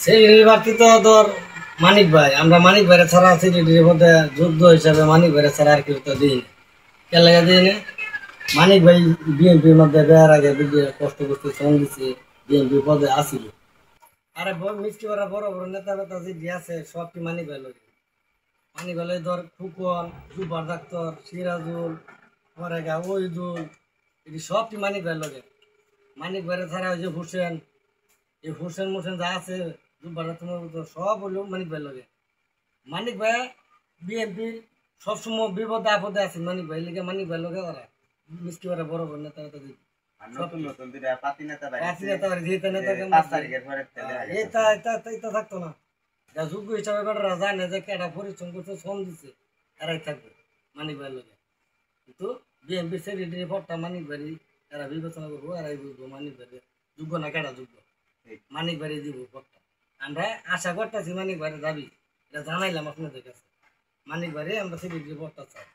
Secretary প্রার্থী তো ধর মানিক ভাই, আমরা মানিক ভাইয়ের ছাড়া সেক্রেটারির মধ্যে যুদ্ধ হিসাবে মানিক ভাইয়ের ছাড়া আর কেউ তো দিই না। কে লাগে দিই না? মানিক ভাই বিএনপির মধ্যে দেওয়ার আগে কষ্ট করতে শ্রম দিচ্ছে, বিএনপি পদে আসিল। আরে মিষ্টি করা বড় বড় নেতা বেতা যে আছে সব কি মানিক ভাই লোক। মানিক ভাই ধর ফুকন, সুপার ডাক্তার, সিরাজুল, আমার একা ওইদুল, এটি সব কি মানিক ভাই লোকে। মানিক ভাইয়ের ছাড়া ওই যে হোসেন, এই হোসেন মোসেন যা আছে তোমার সব হইল মানিক ভাই লগে। মানিক ভাই বিএনপির সবসময় বিপদে আপদে আছে। মানিক ভাই লিগে মানিক ভাই লগে ওরা মিষ্টি ওরা বড় বড় নেতা নেতা দিই থাকতো না। যা যোগ্য হিসাবে বেটারা জানে যে কেটা পরিশ্রম করছে, শ্রম দিচ্ছে, এরাই থাকবে মানিক ভাই লগে। কিন্তু বিএনপির সেক্রেটারি পদটা মানিক ভাই এরা বিবেচনা করবো, এরাই বুঝবো মানিক ভাই যোগ্য না কেটা যোগ্য। মানিক বাড়ি দিব পদটা আমরা আশা করতেছি, মানিক বাড়ি দাবি এটা জানাইলাম আপনাদের কাছে। মানিক বাড়ি আমরা সেক্রেটারি পদটা চাই।